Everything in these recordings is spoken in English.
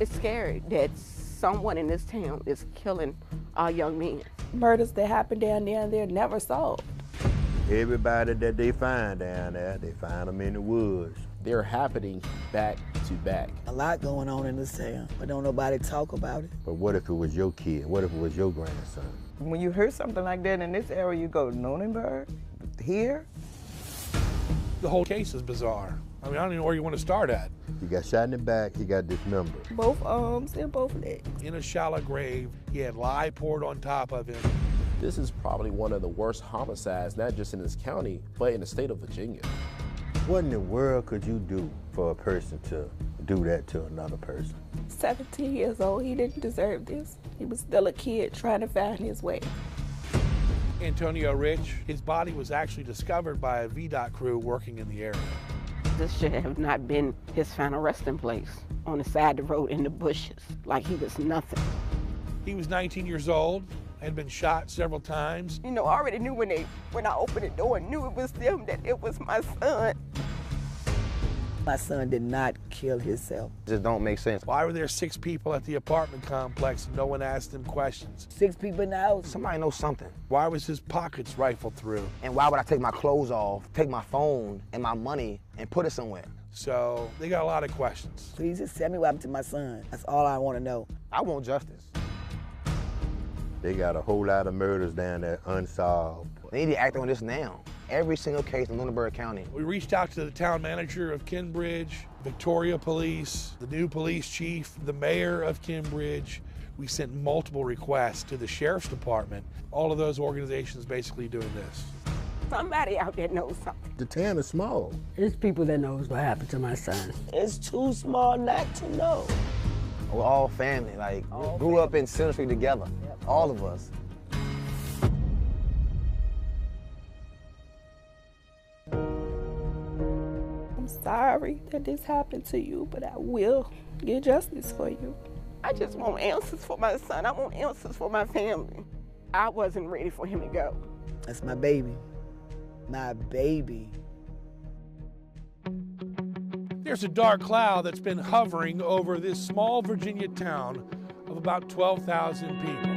It's scary that someone in this town is killing our young men. Murders that happen down there, they're never solved. Everybody that they find down there, they find them in the woods. They're happening back to back. A lot going on in this town, but don't nobody talk about it. But what if it was your kid? What if it was your grandson? When you hear something like that in this area, you go, Nuremberg? Here? The whole case is bizarre. I mean, I don't even know where you want to start at. He got shot in the back, he got dismembered. Both arms and both legs. In a shallow grave, he had lye poured on top of him. This is probably one of the worst homicides, not just in this county, but in the state of Virginia. What in the world could you do for a person to do that to another person? 17 years old, he didn't deserve this. He was still a kid trying to find his way. Antonio Rich, his body was actually discovered by a VDOT crew working in the area. This should have not been his final resting place, on the side of the road in the bushes, like he was nothing. He was 19 years old, had been shot several times. You know, I already knew when I opened the door and knew it was them that it was my son. My son did not kill himself. Just don't make sense. Why were there 6 people at the apartment complex and no one asked him questions? 6 people in the house. Somebody knows something. Why was his pockets rifled through? And why would I take my clothes off, take my phone and my money and put it somewhere? So they got a lot of questions. Please just tell me what happened to my son. That's all I want to know. I want justice. They got a whole lot of murders down there unsolved. They need to act on this now. Every single case in Lunenburg County. We reached out to the town manager of Kinbridge, Victoria Police, the new police chief, the mayor of Kinbridge. We sent multiple requests to the sheriff's department. All of those organizations basically doing this. Somebody out there knows something. The town is small. It's people that knows what happened to my son. It's too small not to know. We're all family, like, grew up in Center Street together, all of us. I'm sorry that this happened to you, but I will get justice for you. I just want answers for my son. I want answers for my family. I wasn't ready for him to go. That's my baby. My baby. There's a dark cloud that's been hovering over this small Virginia town of about 12,000 people.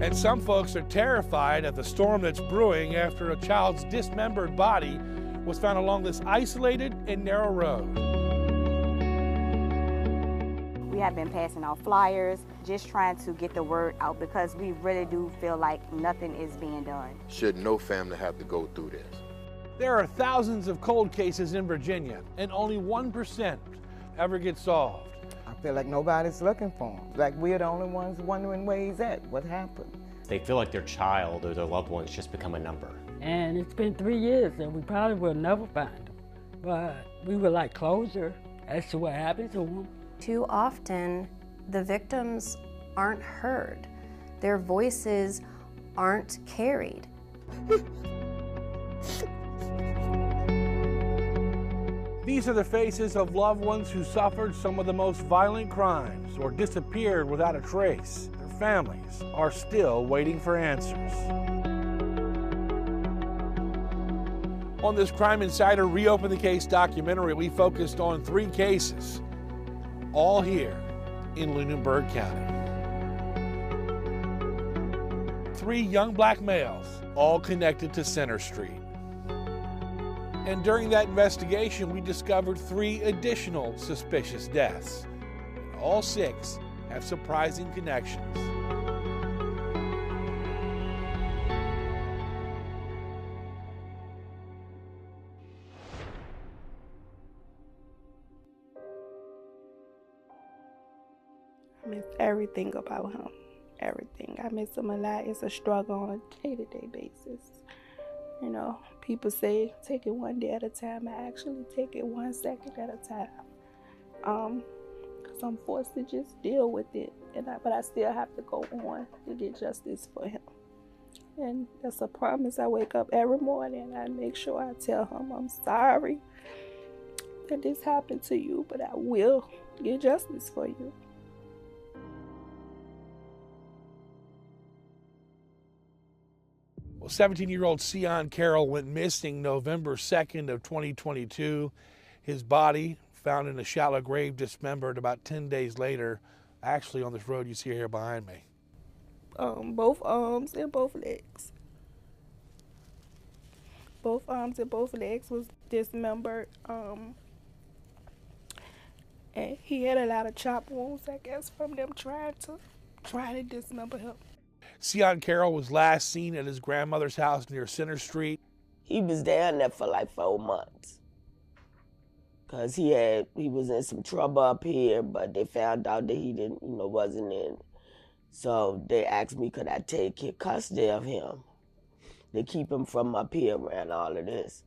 And some folks are terrified of the storm that's brewing after a child's dismembered body was found along this isolated and narrow road. We have been passing out flyers, just trying to get the word out because we really do feel like nothing is being done. Should no family have to go through this? There are thousands of cold cases in Virginia, and only 1% ever get solved. I feel like nobody's looking for him. Like we're the only ones wondering where he's at, what happened. They feel like their child or their loved ones just become a number. And it's been 3 years and we probably will never find him. But we would like closure as to what happened to him. Too often, the victims aren't heard. Their voices aren't carried. These are the faces of loved ones who suffered some of the most violent crimes or disappeared without a trace. Their families are still waiting for answers. On this Crime Insider Reopen the Case documentary, we focused on 3 cases, all here in Lunenburg County. 3 young black males, all connected to Center Street. And during that investigation, we discovered 3 additional suspicious deaths. All 6 have surprising connections. I miss everything about him. Everything. I miss him a lot. It's a struggle on a day-to-day basis. You know, people say take it one day at a time. I actually take it 1 second at a time. Because I'm forced to just deal with it. But I still have to go on to get justice for him. And that's a promise. I wake up every morning and I make sure I tell him I'm sorry that this happened to you, but I will get justice for you. Well, 17-year-old Sion Carroll went missing November 2nd of 2022. His body found in a shallow grave, dismembered about 10 days later, actually on this road you see here behind me. Both arms and both legs. Both arms and both legs was dismembered. And he had a lot of chop wounds, I guess, from them trying to dismember him. Sion Carroll was last seen at his grandmother's house near Center Street. He was down there for like 4 months. Cause he was in some trouble up here, but they found out that he wasn't in. So they asked me, could I take custody of him to keep him from up here around all of this.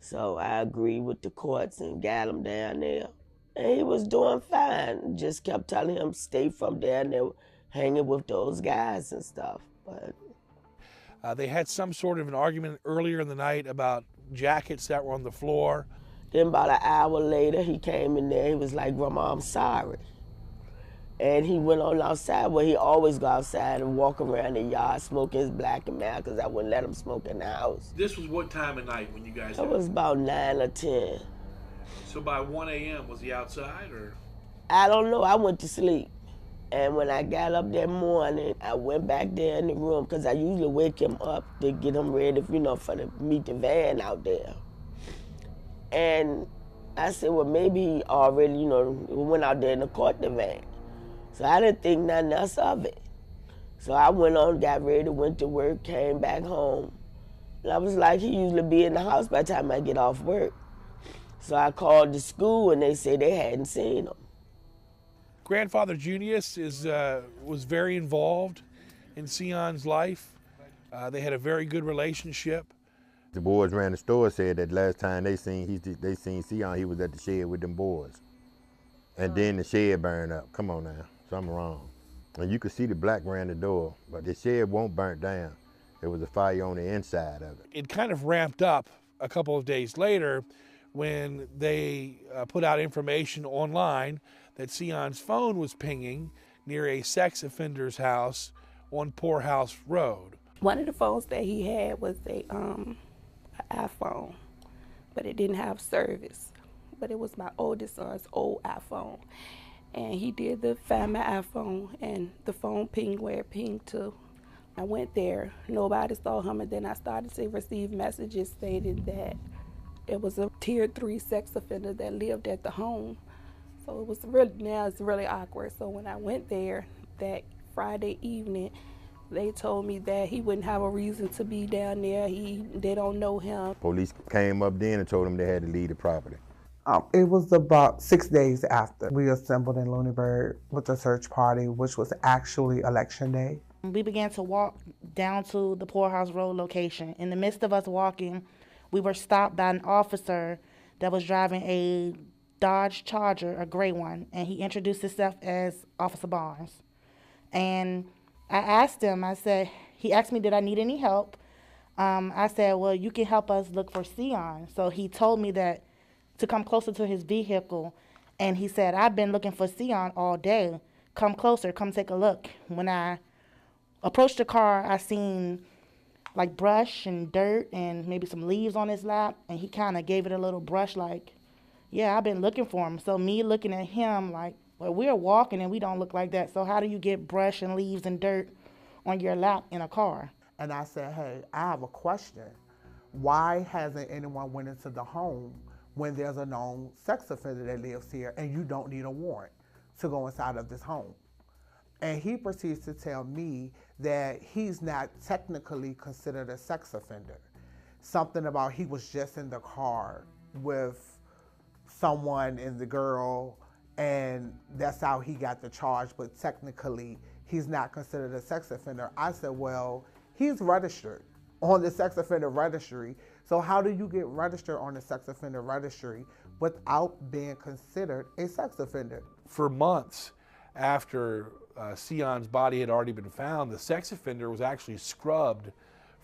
So I agreed with the courts and got him down there. And he was doing fine. Just kept telling him stay from down there hanging with those guys and stuff. But they had some sort of an argument earlier in the night about jackets that were on the floor. Then about an hour later, he came in there. He was like, Grandma, I'm sorry. And he went on outside where he always go outside and walk around the yard smoking his black and mild because I wouldn't let him smoke in the house. This was what time of night when you guys It was about 9 or 10. So by 1 a.m., was he outside or? I don't know. I went to sleep. And when I got up that morning, I went back there in the room because I usually wake him up to get him ready, for to meet the van out there. And I said, well, maybe he already, went out there in the court the van. So I didn't think nothing else of it. So I went on, got ready, went to work, came back home. And I was like, he usually be in the house by the time I get off work. So I called the school and they said they hadn't seen him. Grandfather Junius was very involved in Sion's life. They had a very good relationship. The boys ran the store said that last time they seen Sion, he was at the shed with them boys. And then the shed burned up. Come on now, something wrong. And you could see the black ran the door, but the shed won't burn down. There was a fire on the inside of it. It kind of ramped up a couple of days later when they put out information online that Sion's phone was pinging near a sex offender's house on Poorhouse Road. One of the phones that he had was an iPhone, but it didn't have service. But it was my oldest son's old iPhone. And he did find my iPhone, and the phone pinged where it pinged to. I went there, nobody saw him, and then I started to receive messages stating that it was a tier 3 sex offender that lived at the home. So it was it's really awkward. So when I went there that Friday evening, they told me that he wouldn't have a reason to be down there. They don't know him. Police came up then and told him they had to leave the property. It was about 6 days after we assembled in Lunenburg with the search party, which was actually Election Day. We began to walk down to the Poorhouse Road location. In the midst of us walking, we were stopped by an officer that was driving a Dodge Charger, a gray one, and he introduced himself as Officer Barnes. And I asked him, he asked me, did I need any help? I said, well, you can help us look for Sion. So he told me that to come closer to his vehicle, and he said, I've been looking for Sion all day. Come closer, come take a look. When I approached the car, I seen like brush and dirt and maybe some leaves on his lap, and he kind of gave it a little brush like, yeah, I've been looking for him. So me looking at him like, well, we're walking and we don't look like that, so how do you get brush and leaves and dirt on your lap in a car? And I said, hey, I have a question. Why hasn't anyone went into the home when there's a known sex offender that lives here and you don't need a warrant to go inside of this home? And he proceeds to tell me that he's not technically considered a sex offender. Something about he was just in the car with someone and the girl, and that's how he got the charge, but technically he's not considered a sex offender. I said, well, he's registered on the sex offender registry, so how do you get registered on the sex offender registry without being considered a sex offender? For months after Sion's body had already been found, the sex offender was actually scrubbed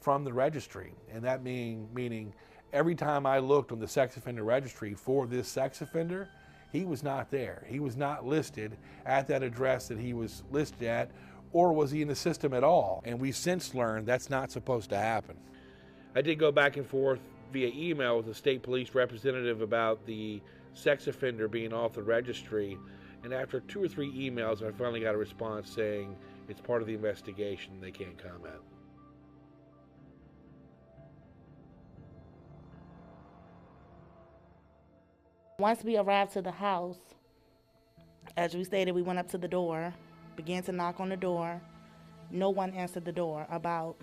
from the registry, and that meaning every time I looked on the sex offender registry for this sex offender, he was not there. He was not listed at that address that he was listed at, or was he in the system at all? And we've since learned that's not supposed to happen. I did go back and forth via email with a state police representative about the sex offender being off the registry, and after 2 or 3 emails, I finally got a response saying it's part of the investigation and they can't comment. Once we arrived to the house, as we stated, we went up to the door, began to knock on the door. No one answered the door. About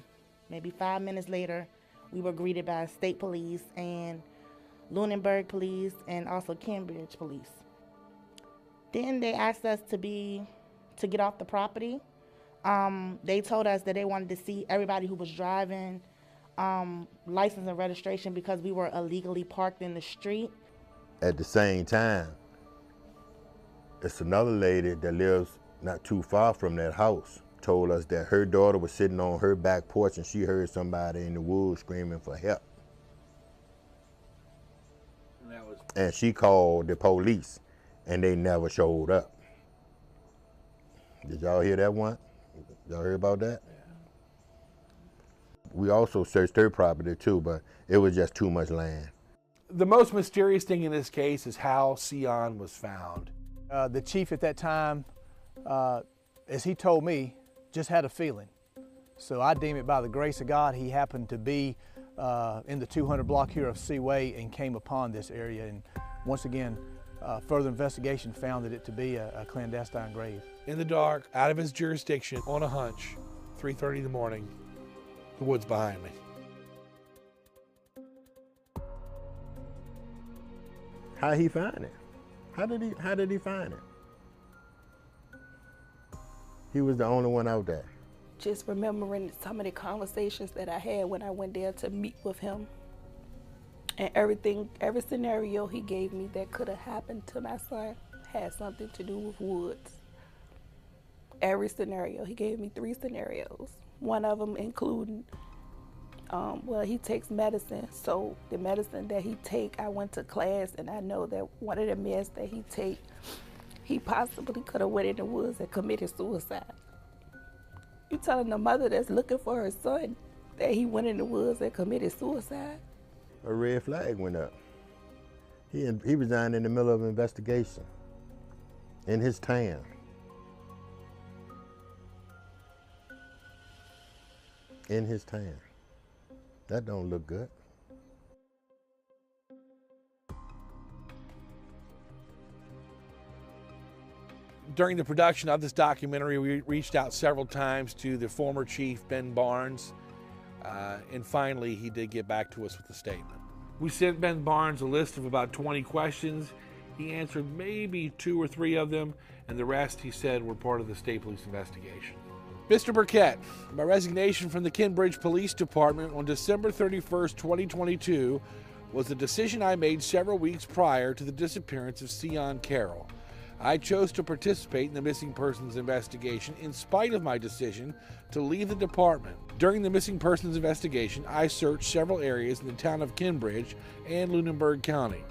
maybe 5 minutes later, we were greeted by state police and Lunenburg police and also Cambridge police. Then they asked us to get off the property. They told us that they wanted to see everybody who was driving, license and registration, because we were illegally parked in the street. At the same time, it's another lady that lives not too far from that house told us that her daughter was sitting on her back porch and she heard somebody in the woods screaming for help. And she called the police and they never showed up. Did y'all hear that one? Y'all heard about that? Yeah. We also searched her property too, but it was just too much land. The most mysterious thing in this case is how Sion was found. The chief at that time, as he told me, just had a feeling. So I deem it by the grace of God, he happened to be in the 200 block here of Seaway and came upon this area. And once again, further investigation found it to be a clandestine grave. In the dark, out of his jurisdiction, on a hunch, 3:30 in the morning, the woods behind me. How he find it? How did he find it? He was the only one out there. Just remembering some of the conversations that I had when I went there to meet with him. And everything, every scenario he gave me that could have happened to my son had something to do with woods. Every scenario. He gave me 3 scenarios. One of them including, well, he takes medicine. So the medicine that he take, I went to class and I know that one of the meds that he take, he possibly could have went in the woods and committed suicide. You telling the mother that's looking for her son that he went in the woods and committed suicide? A red flag went up. He resigned in the middle of an investigation in his town. In his town. That don't look good. During the production of this documentary, we reached out several times to the former chief, Ben Barnes, and finally he did get back to us with a statement. We sent Ben Barnes a list of about 20 questions. He answered maybe 2 or 3 of them, and the rest, he said, were part of the state police investigation. Mr. Burkett, my resignation from the Cambridge Police Department on December 31st, 2022 was a decision I made several weeks prior to the disappearance of Sion Carroll. I chose to participate in the missing persons investigation in spite of my decision to leave the department. During the missing persons investigation, I searched several areas in the town of Cambridge and Lunenburg County.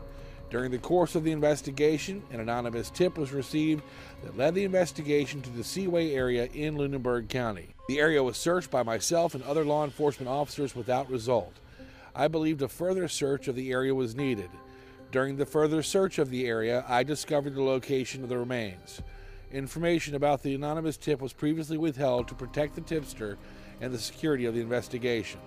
During the course of the investigation, an anonymous tip was received that led the investigation to the Seaway area in Lunenburg County. The area was searched by myself and other law enforcement officers without result. I believed a further search of the area was needed. During the further search of the area, I discovered the location of the remains. Information about the anonymous tip was previously withheld to protect the tipster and the security of the investigation.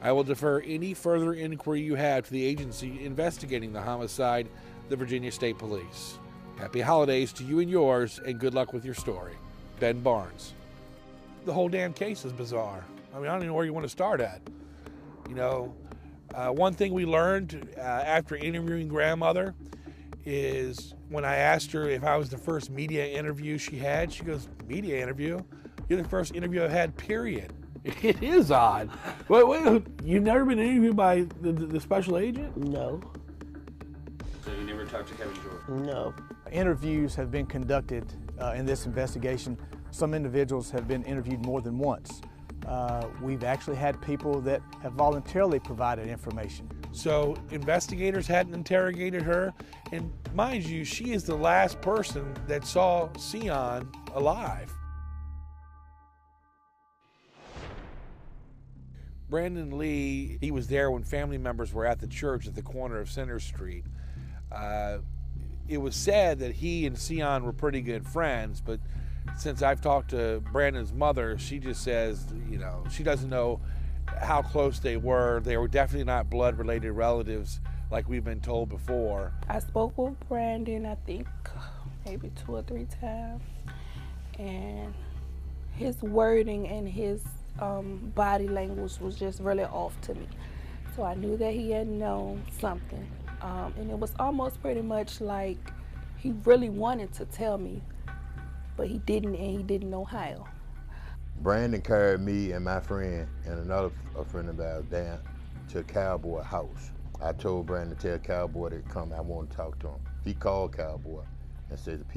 I will defer any further inquiry you have to the agency investigating the homicide, the Virginia State Police. Happy holidays to you and yours, and good luck with your story. Ben Barnes. The whole damn case is bizarre. I mean, I don't even know where you want to start at. You know, one thing we learned after interviewing grandmother is when I asked her if I was the first media interview she had, she goes, media interview? You're the first interview I had, period. It is odd. Wait, you've never been interviewed by the special agent? No. So you never talked to Kevin Jordan? No. Interviews have been conducted in this investigation. Some individuals have been interviewed more than once. We've actually had people that have voluntarily provided information. So investigators hadn't interrogated her, and mind you, she is the last person that saw Sion alive. Brandon Lee, he was there when family members were at the church at the corner of Center Street. It was said that he and Sion were pretty good friends, but since I've talked to Brandon's mother, she just says, you know, she doesn't know how close they were. They were definitely not blood-related relatives like we've been told before. I spoke with Brandon, I think, maybe 2 or 3 times, and his wording and his body language was just really off to me. So I knew that he had known something. And it was almost pretty much like he really wanted to tell me, but he didn't, and he didn't know how. Brandon carried me and my friend and another friend of ours down to a Cowboy house. I told Brandon to tell Cowboy to come, I want to talk to him. He called Cowboy and said some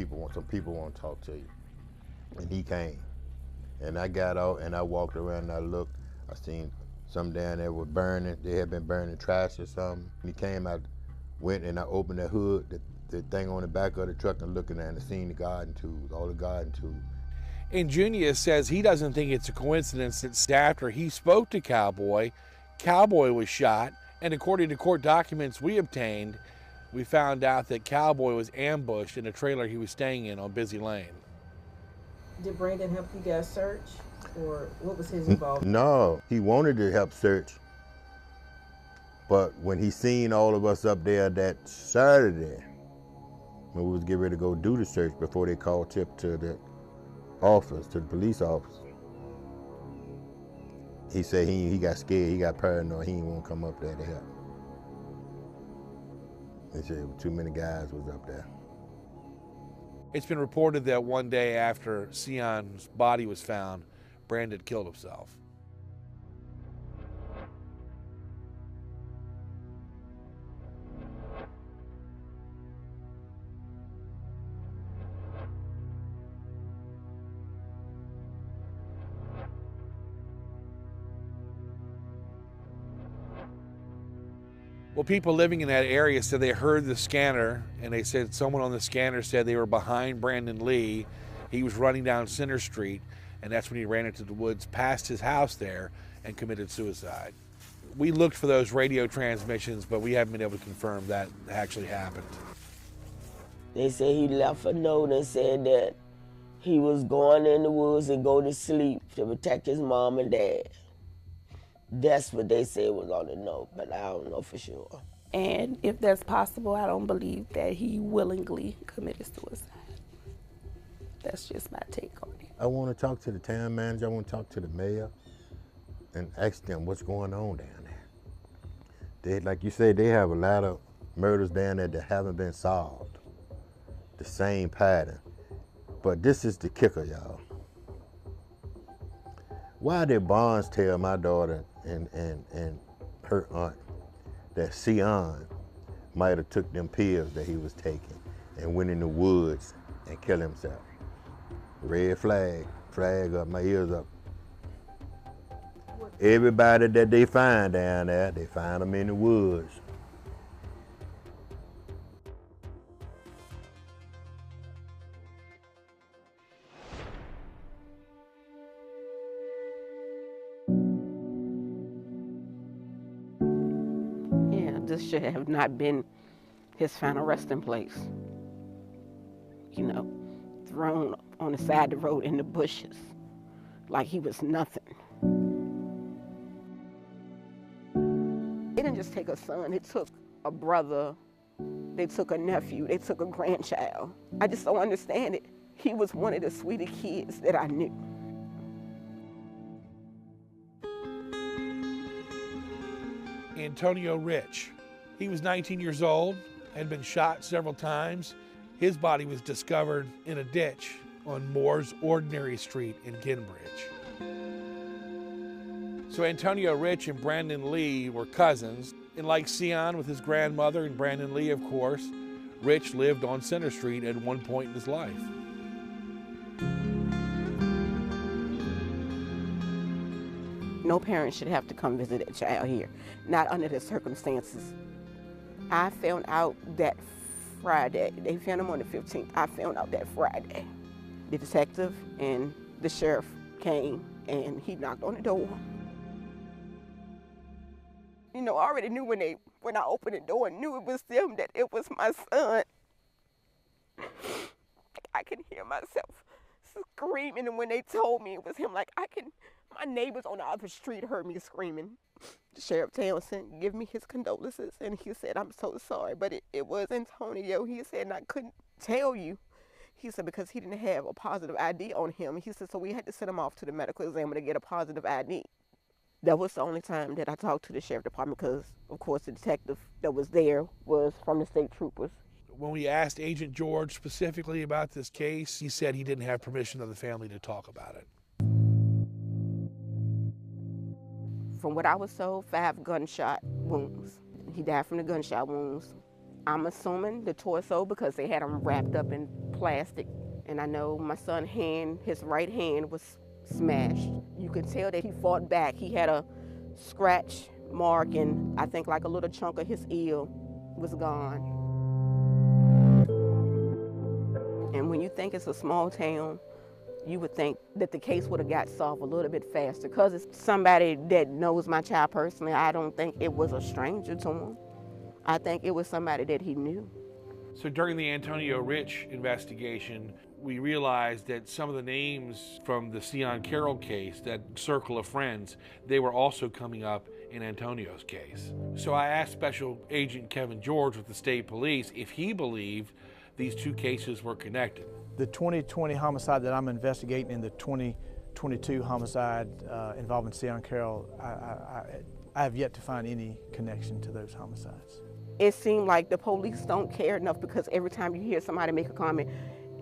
people want to talk to you. And he came. And I got out and I walked around and I looked. I seen some down there were burning. They had been burning trash or something. He came out, went and I opened the hood, the thing on the back of the truck, and looking at it and seen the garden tools, all the garden tools. And Junius says he doesn't think it's a coincidence that after he spoke to Cowboy, Cowboy was shot, and according to court documents we obtained, we found out that Cowboy was ambushed in a trailer he was staying in on Busy Lane. Did Brandon help you guys search, or what was his involvement? No, he wanted to help search, but when he seen all of us up there that Saturday, when we was getting ready to go do the search before they called tip to the office, to the police office, he said he got scared, he got paranoid, he didn't want to come up there to help. He said too many guys was up there. It's been reported that one day after Sion's body was found, Brandon killed himself. Well, people living in that area said they heard the scanner, and they said someone on the scanner said they were behind Brandon Lee. He was running down Center Street, and that's when he ran into the woods past his house there and committed suicide. We looked for those radio transmissions, but we haven't been able to confirm that actually happened. They said he left a note and said that he was going in the woods and go to sleep to protect his mom and dad. That's what they said was on the note, but I don't know for sure. And if that's possible, I don't believe that he willingly committed suicide. That's just my take on it. I want to talk to the town manager, I want to talk to the mayor and ask them what's going on down there. They, like you said, they have a lot of murders down there that haven't been solved. The same pattern. But this is the kicker, y'all. Why did Barnes tell my daughter and her aunt that Sion might have took them pills that he was taking and went in the woods and killed himself? Red flag, flag up, my ears up. Everybody that they find down there, they find them in the woods. This should have not been his final resting place. You know, thrown on the side of the road in the bushes, like he was nothing. They didn't just take a son, they took a brother, they took a nephew, they took a grandchild. I just don't understand it. He was one of the sweetest kids that I knew. Antonio Rich. He was 19 years old, had been shot several times. His body was discovered in a ditch on Moore's Ordinary Street in Kinbridge. So Antonio Rich and Brandon Lee were cousins, and like Sion with his grandmother and Brandon Lee, of course, Rich lived on Center Street at one point in his life. No parent should have to come visit a child here, not under the circumstances. I found out that Friday. They found him on the 15th. I found out that Friday. The detective and the sheriff came and he knocked on the door. You know, I already knew when I opened the door and knew it was them, that it was my son. I can hear myself screaming, and when they told me it was him, like my neighbors on the other street heard me screaming. Sheriff Townsend gave me his condolences, and he said, I'm so sorry, but it was Antonio. He said, and I couldn't tell you. He said, because he didn't have a positive ID on him. He said, so we had to send him off to the medical examiner to get a positive ID. That was the only time that I talked to the sheriff department, because, of course, the detective that was there was from the state troopers. When we asked Agent George specifically about this case, he said he didn't have permission of the family to talk about it. From what I was told, 5 gunshot wounds. He died from the gunshot wounds. I'm assuming the torso, because they had him wrapped up in plastic. And I know my son's hand, his right hand was smashed. You could tell that he fought back. He had a scratch mark, and I think like a little chunk of his ear was gone. And when you think it's a small town, you would think that the case would have got solved a little bit faster. Because it's somebody that knows my child personally, I don't think it was a stranger to him. I think it was somebody that he knew. So during the Antonio Rich investigation, we realized that some of the names from the Sion Carroll case, that circle of friends, they were also coming up in Antonio's case. So I asked Special Agent Kevin George with the state police if he believed these two cases were connected. The 2020 homicide that I'm investigating and the 2022 homicide involving Sion Carroll, I have yet to find any connection to those homicides. It seemed like the police don't care enough, because every time you hear somebody make a comment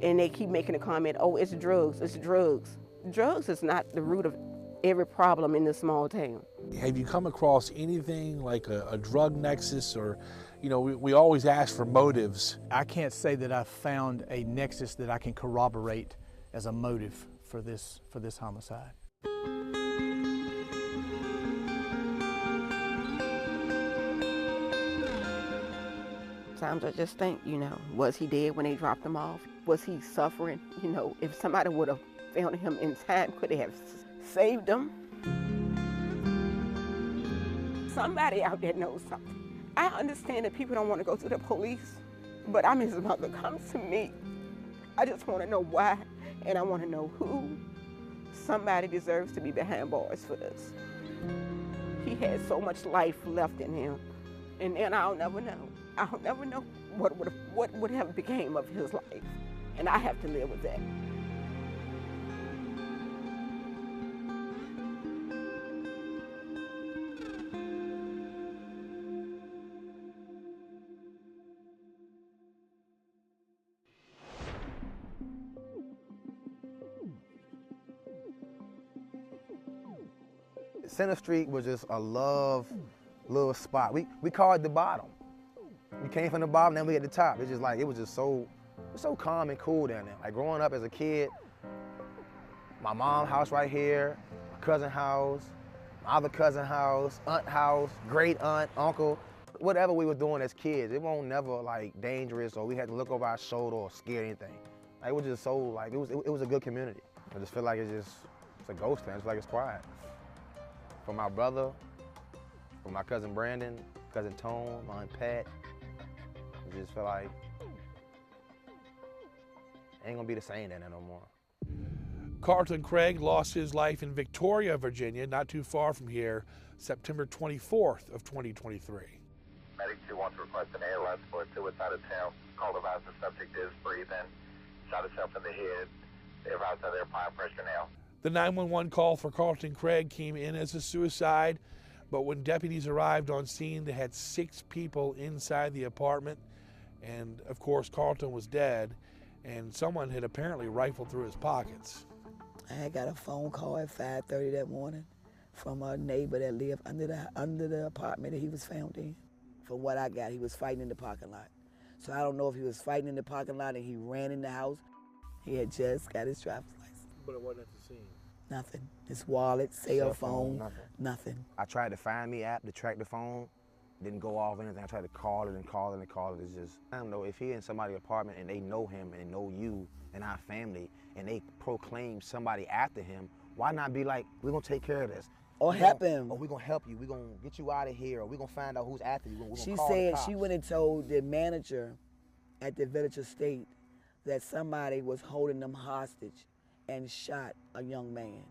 and they keep making a comment, oh, it's drugs, it's drugs. Drugs is not the root of every problem in this small town. Have you come across anything like a drug nexus, or, you know, we always ask for motives. I can't say that I've found a nexus that I can corroborate as a motive for this homicide. Sometimes I just think, you know, was he dead when they dropped him off? Was he suffering? You know, if somebody would have found him in time, could they have saved him? Somebody out there knows something. I understand that people don't want to go to the police, but I'm his mother. Come to me. I just want to know why, and I want to know who. Somebody deserves to be behind bars for this. He had so much life left in him, and I'll never know. I'll never know what would have became of his life, and I have to live with that. Center Street was just a love little spot. We called it the bottom. We came from the bottom, then we at the top. It's just like, it was just so calm and cool down there. Like growing up as a kid, my mom's house right here, my cousin's house, my other cousin's house, aunt house, great aunt, uncle, whatever we were doing as kids, it won't never like dangerous or we had to look over our shoulder or scare anything. Like, it was just so like, it was a good community. I just feel like it's a ghost town. It's like it's quiet. For my brother, for my cousin Brandon, cousin Tone, my aunt Pat, I just feel like it ain't gonna be the same down there no more. Carlton Craig lost his life in Victoria, Virginia, not too far from here, September 24th of 2023. Medic 2 wants to request an ALS for a suicide attempt. Call advised the subject is breathing, shot himself in the head. They advised that they're applying pressure now. The 911 call for Carlton Craig came in as a suicide, but when deputies arrived on scene, they had 6 people inside the apartment, and of course Carlton was dead, and someone had apparently rifled through his pockets. I had got a phone call at 5:30 that morning from a neighbor that lived under the apartment that he was found in. From what I got, he was fighting in the parking lot. So I don't know if he was fighting in the parking lot and he ran in the house. He had just got his driver's license. But it wasn't at the scene. Nothing. His wallet, cell phone, nothing. I tried the Find Me app to track the phone, didn't go off anything. I tried to call it and call it and call it. It's just, I don't know, if he in somebody's apartment and they know him and know you and our family and they proclaim somebody after him, why not be like, we're gonna take care of this. Or help him. Or we're going to help you. We're going to get you out of here. Or we're going to find out who's after you. She said she went and told the manager at the Village Estate that somebody was holding them hostage and shot a young man.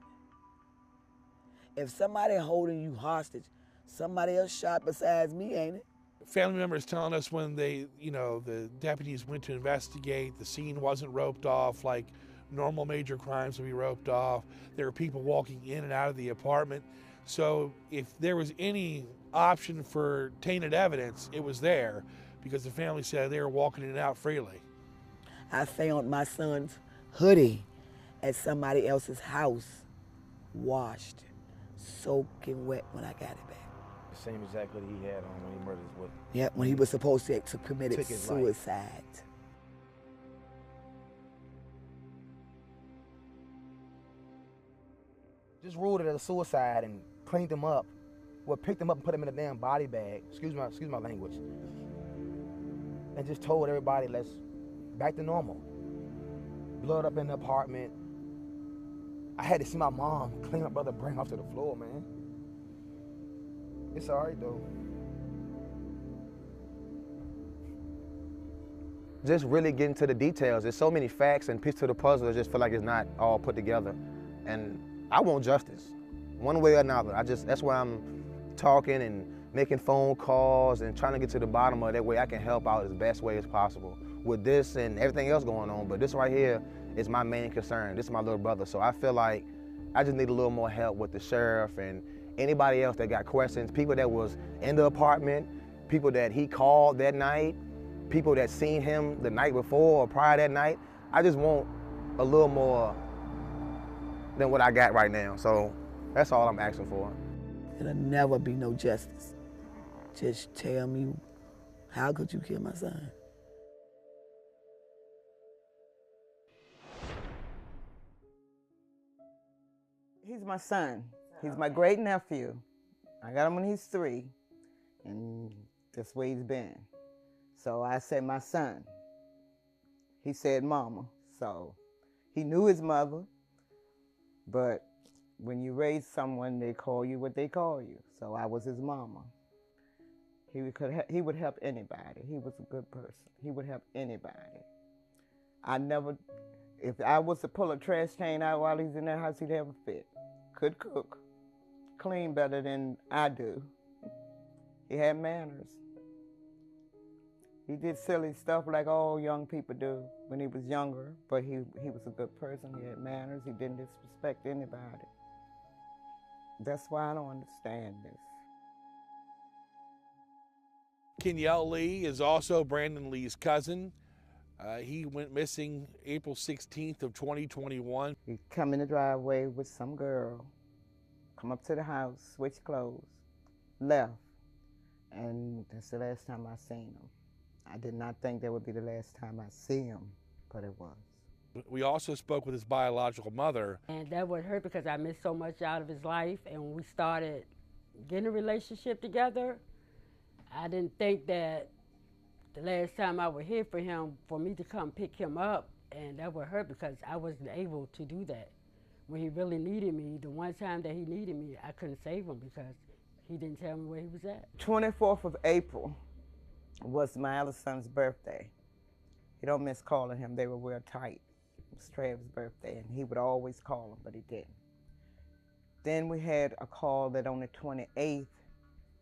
If somebody holding you hostage, somebody else shot besides me, ain't it? Family members telling us when they, the deputies went to investigate, the scene wasn't roped off like normal major crimes would be roped off. There were people walking in and out of the apartment. So if there was any option for tainted evidence, it was there because the family said they were walking in and out freely. I found my son's hoodie at somebody else's house, washed, soaking wet when I got it back. The same exact hoodie he had on when he murdered his wife. Yep, when he was supposed to commit Took his suicide. life. Just ruled it as a suicide and cleaned him up. Well, picked him up and put him in a damn body bag. Excuse my language. And just told everybody, let's back to normal. Blood up in the apartment. I had to see my mom clean my brother brain off to the floor, man. It's all right though. Just really getting to the details. There's so many facts and pieces to the puzzle. I just feel like it's not all put together. And I want justice, one way or another. That's why I'm talking and making phone calls and trying to get to the bottom of it. That way I can help out as best way as possible with this and everything else going on. But this right here is my main concern. This is my little brother. So I feel like I just need a little more help with the sheriff and anybody else that got questions, people that was in the apartment, people that he called that night, people that seen him the night before or prior that night. I just want a little more than what I got right now. So that's all I'm asking for. It'll never be no justice. Just tell me, how could you kill my son? He's my son. He's my great nephew. I got him when he's 3, and that's where he's been. So I said my son. He said mama. So he knew his mother, but when you raise someone, they call you what they call you. So I was his mama. He would help anybody. He was a good person. He would help anybody. If I was to pull a trash can out while he's in that house, he'd have a fit. Could cook, clean better than I do. He had manners. He did silly stuff like all young people do when he was younger, but he was a good person. He had manners. He didn't disrespect anybody. That's why I don't understand this. Kenyelle Lee is also Brandon Lee's cousin. He went missing April 16th of 2021. He come in the driveway with some girl, come up to the house, switch clothes, left, and that's the last time I seen him. I did not think that would be the last time I see him, but it was. We also spoke with his biological mother. And that would hurt because I missed so much out of his life, and when we started getting a relationship together, I didn't think that the last time I would hear from him, for me to come pick him up, and that would hurt because I wasn't able to do that. When he really needed me, the one time that he needed me, I couldn't save him because he didn't tell me where he was at. 24th of April was my other son's birthday. He don't miss calling him. They were real tight. It was Travis' birthday, and he would always call him, but he didn't. Then we had a call that on the 28th,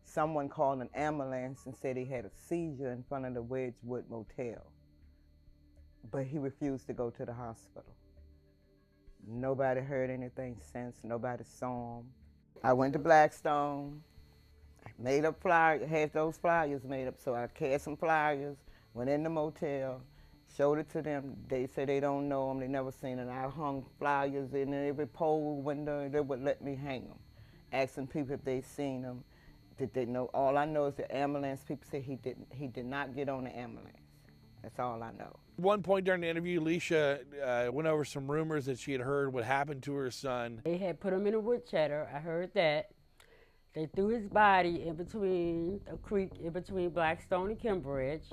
someone called an ambulance and said he had a seizure in front of the Wedgwood Motel, but he refused to go to the hospital. Nobody heard anything since. Nobody saw him. I went to Blackstone. I made up flyers, had those flyers made up, so I carried some flyers, went in the motel, showed it to them. They said they don't know him, they never seen him. I hung flyers in every pole window, they would let me hang them, asking people if they seen him. Did they know? All I know is the ambulance, people say he did not get on the ambulance. That's all I know. At one point during the interview, Alicia went over some rumors that she had heard what happened to her son. They had put him in a wood chatter. I heard that. They threw his body in between a creek, in between Blackstone and Kimbridge.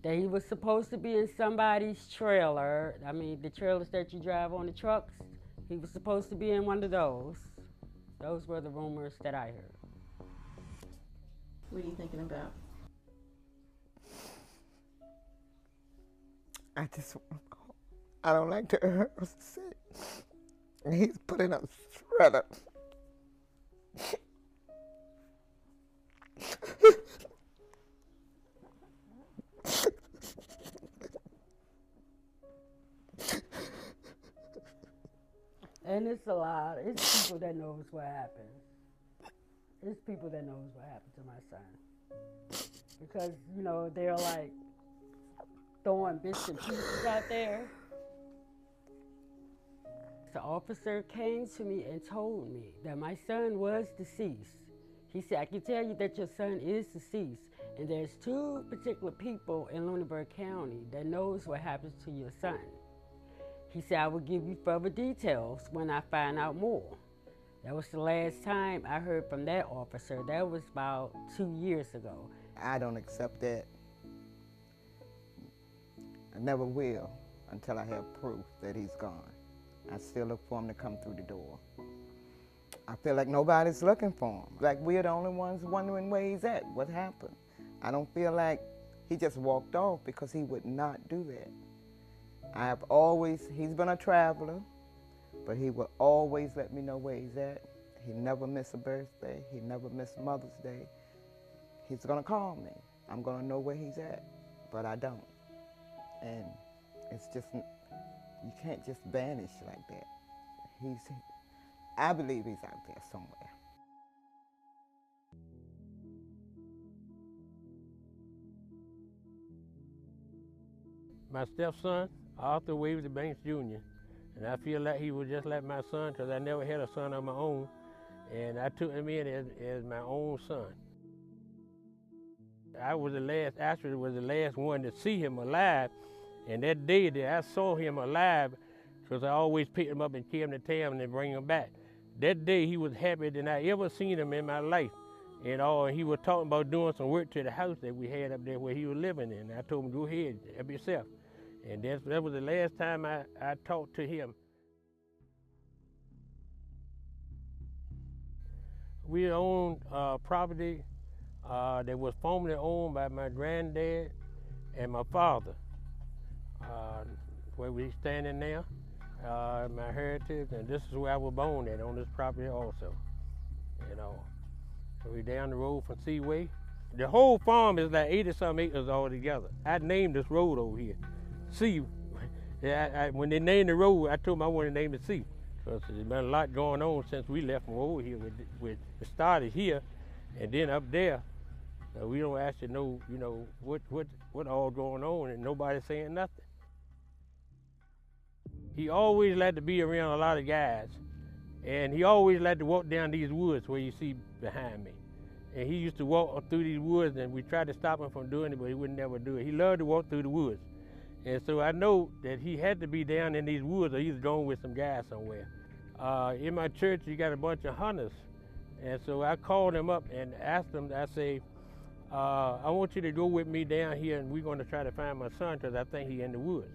That he was supposed to be in somebody's trailer. I mean, the trailers that you drive on the trucks. He was supposed to be in one of those. Those were the rumors that I heard. What are you thinking about? I just, I don't like to hurt her sick. And he's putting up shredder. And it's a lot. It's people that knows what happened. It's people that knows what happened to my son. Because, you know, they're like throwing bits and pieces out there. The officer came to me and told me that my son was deceased. He said, I can tell you that your son is deceased, and there's 2 particular people in Lunenburg County that knows what happens to your son. He said, I will give you further details when I find out more. That was the last time I heard from that officer. That was about 2 years ago. I don't accept that. I never will until I have proof that he's gone. I still look for him to come through the door. I feel like nobody's looking for him. Like we're the only ones wondering where he's at, what happened. I don't feel like he just walked off because he would not do that. I have always, he's been a traveler, but he will always let me know where he's at. He never missed a birthday. He never missed Mother's Day. He's gonna call me. I'm gonna know where he's at, but I don't. And it's just, you can't just vanish like that. I believe he's out there somewhere. My stepson, Arthur Waverly Banks Jr., and I feel like he was just like my son because I never had a son of my own, and I took him in as my own son. I was the last one to see him alive, and that day that I saw him alive, because I always picked him up and carried him to town and bring him back. That day he was happier than I ever seen him in my life. And he was talking about doing some work to the house that we had up there where he was living in. I told him, go ahead, help yourself. And that was the last time I talked to him. We owned property that was formerly owned by my granddad and my father. Where we standing now, my heritage, and this is where I was born at, on this property also. You know, so we down the road from Seaway. The whole farm is like 80-some acres all together. I named this road over here, Sea. When they named the road, I told them I wanted to name it Sea, because there's been a lot going on since we left from over here. It started here, and then up there. We don't actually know, you know, what all going on, and nobody's saying nothing. He always liked to be around a lot of guys, and he always liked to walk down these woods where you see behind me. And he used to walk through these woods, and we tried to stop him from doing it, but he would never do it. He loved to walk through the woods. And so I know that he had to be down in these woods, or he was going with some guys somewhere. In my church, you got a bunch of hunters. And so I called him up and asked him, I say, I want you to go with me down here, and we're going to try to find my son, because I think he's in the woods.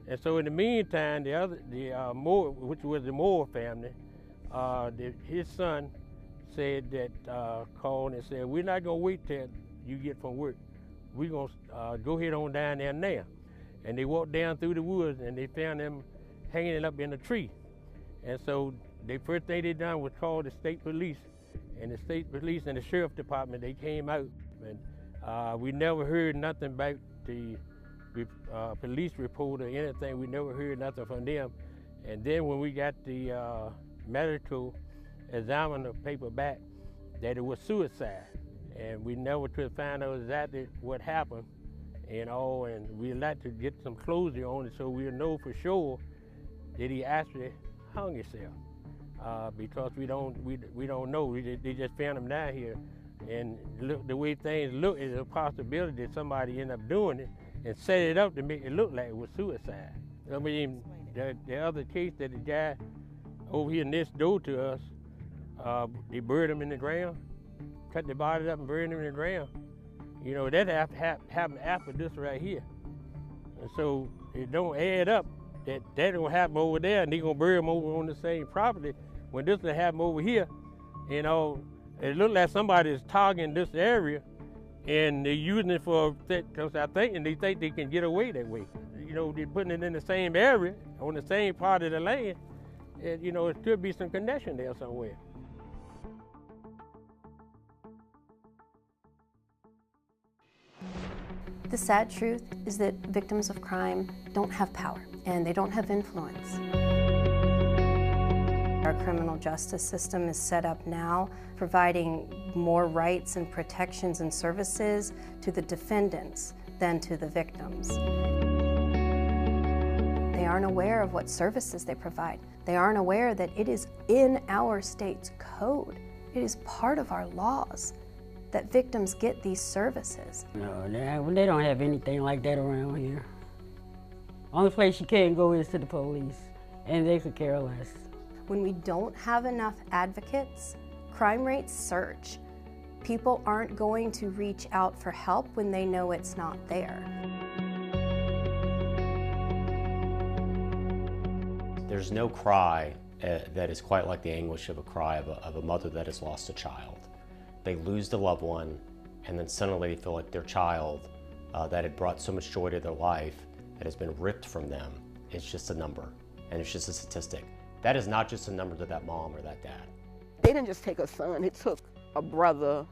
And so in the meantime, Moore, which was the Moore family, his son said that, called and said, we're not going to wait till you get from work. We're going to go ahead on down there now. And they walked down through the woods, and they found him hanging up in a tree. And so the first thing they done was call the state police. And the state police and the sheriff department, they came out. And we never heard nothing about the police report or anything. We never heard nothing from them. And then when we got the medical examiner paper back, that it was suicide. And we never could find out exactly what happened, you know, and we'd like to get some closure on it so we'll know for sure that he actually hung himself. Because we don't know. They just found him down here. And look, the way things look, it's a possibility that somebody ended up doing it and set it up to make it look like it was suicide. I mean, the other case that the guy over here next door to us, they buried him in the ground, cut the body up and buried him in the ground. You know, that happened after this right here. And so it don't add up that don't happen over there and they gonna bury him over on the same property when this will happen over here. You know, it looked like somebody is targeting this area, and they're using it for, because I think, and they think they can get away that way. You know, they're putting it in the same area, on the same part of the land, and, you know, it could be some connection there somewhere. The sad truth is that victims of crime don't have power, and they don't have influence. Our criminal justice system is set up now, providing more rights and protections and services to the defendants than to the victims. They aren't aware of what services they provide. They aren't aware that it is in our state's code. It is part of our laws that victims get these services. No, they don't have anything like that around here. Only place you can go is to the police, and they could care less. When we don't have enough advocates, crime rates surge. People aren't going to reach out for help when they know it's not there. There's no cry that is quite like the anguish of a cry of a mother that has lost a child. They lose the loved one, and then suddenly they feel like their child that had brought so much joy to their life, that has been ripped from them, it's just a number, and it's just a statistic. That is not just a number to that mom or that dad. They didn't just take a son, they took a brother,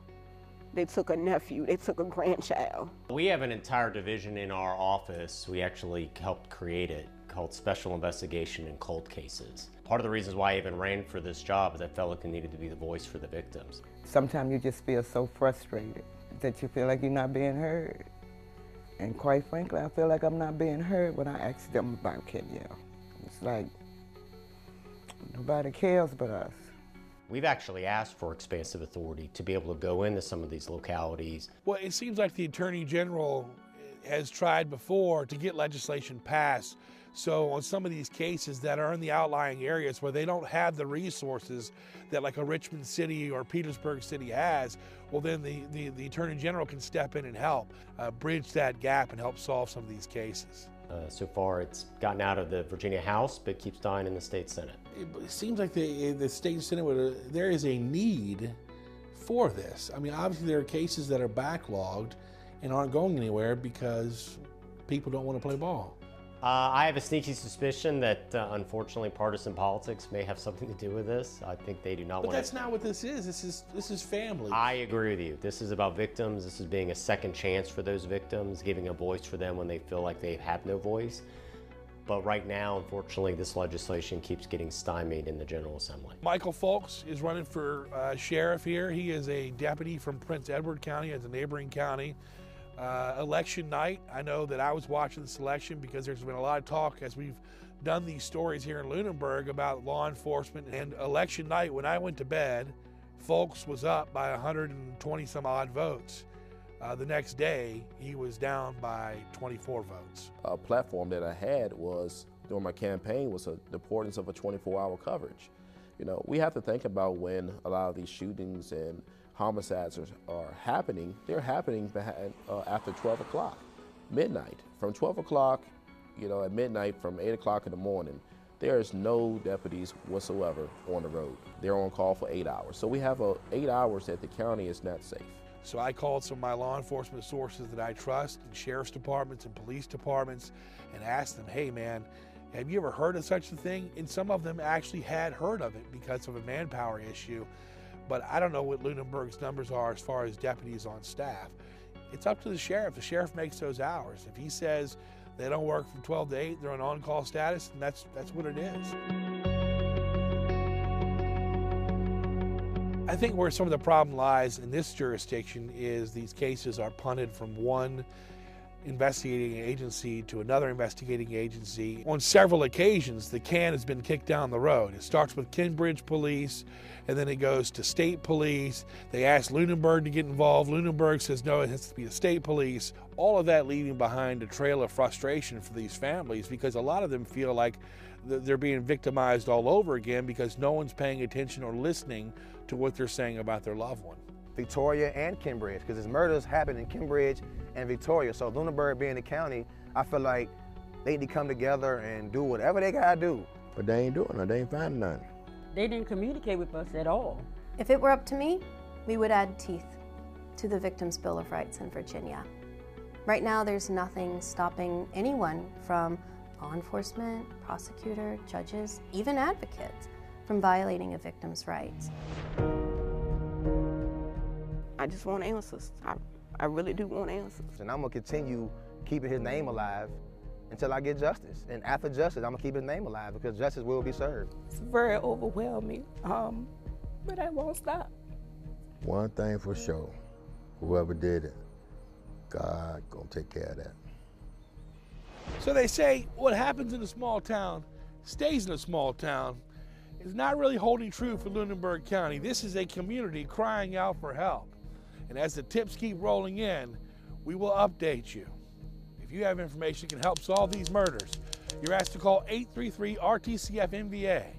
they took a nephew, they took a grandchild. We have an entire division in our office, we actually helped create it, called Special Investigation in Cold Cases. Part of the reasons why I even ran for this job is I felt like I needed to be the voice for the victims. Sometimes you just feel so frustrated that you feel like you're not being heard. And quite frankly, I feel like I'm not being heard when I ask them about Kenyelle. It's like, nobody cares but us. We've actually asked for expansive authority to be able to go into some of these localities. Well, it seems like the Attorney General has tried before to get legislation passed. So on some of these cases that are in the outlying areas where they don't have the resources that like a Richmond City or Petersburg City has, well then the Attorney General can step in and help bridge that gap and help solve some of these cases. So far it's gotten out of the Virginia House, but keeps dying in the state Senate. It seems like the state Senate, there is a need for this. I mean, obviously there are cases that are backlogged and aren't going anywhere because people don't want to play ball. I have a sneaky suspicion that unfortunately partisan politics may have something to do with this. I think they do not want to. But that's not what this is. This is family. I agree with you. This is about victims. This is being a second chance for those victims, giving a voice for them when they feel like they have no voice. But right now, unfortunately, this legislation keeps getting stymied in the General Assembly. Michael Folks is running for sheriff here. He is a deputy from Prince Edward County, as a neighboring county. Election night, I know that I was watching this election because there's been a lot of talk as we've done these stories here in Lunenburg about law enforcement. And election night, when I went to bed, Folks was up by 120 some odd votes. The next day, he was down by 24 votes. A platform that I had was, during my campaign, was the importance of a 24-hour coverage. You know, we have to think about when a lot of these shootings and homicides are happening. They're happening after 12 o'clock, midnight. From 12 o'clock, you know, at midnight, from 8 o'clock in the morning, there is no deputies whatsoever on the road. They're on call for 8 hours. So we have 8 hours that the county is not safe. So I called some of my law enforcement sources that I trust, in sheriff's departments and police departments, and asked them, hey man, have you ever heard of such a thing? And some of them actually had heard of it because of a manpower issue. But I don't know what Lunenburg's numbers are as far as deputies on staff. It's up to the sheriff. The sheriff makes those hours. If he says they don't work from 12 to 8, they're on on-call status, and that's what it is. I think where some of the problem lies in this jurisdiction is these cases are punted from one investigating agency to another investigating agency. On several occasions, the can has been kicked down the road. It starts with Cambridge Police, and then it goes to state police. They ask Lunenburg to get involved. Lunenburg says, no, it has to be the state police. All of that leaving behind a trail of frustration for these families because a lot of them feel like they're being victimized all over again because no one's paying attention or listening to what they're saying about their loved one. Victoria and Cambridge, because his murders happened in Cambridge and Victoria. So Lunenburg being the county, I feel like they need to come together and do whatever they gotta do. But they ain't doing it, they ain't finding nothing. They didn't communicate with us at all. If it were up to me, we would add teeth to the Victims' Bill of Rights in Virginia. Right now, there's nothing stopping anyone from law enforcement, prosecutor, judges, even advocates from violating a victim's rights. I just want answers. I really do want answers. And I'm gonna continue keeping his name alive until I get justice. And after justice, I'm gonna keep his name alive because justice will be served. It's very overwhelming, but I won't stop. One thing for sure, whoever did it, God gonna take care of that. So they say what happens in a small town stays in a small town is not really holding true for Lunenburg County. This is a community crying out for help. And as the tips keep rolling in, we will update you. If you have information that can help solve these murders, you're asked to call 833-RTCF-MVA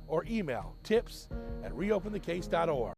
or email tips@reopenthecase.org.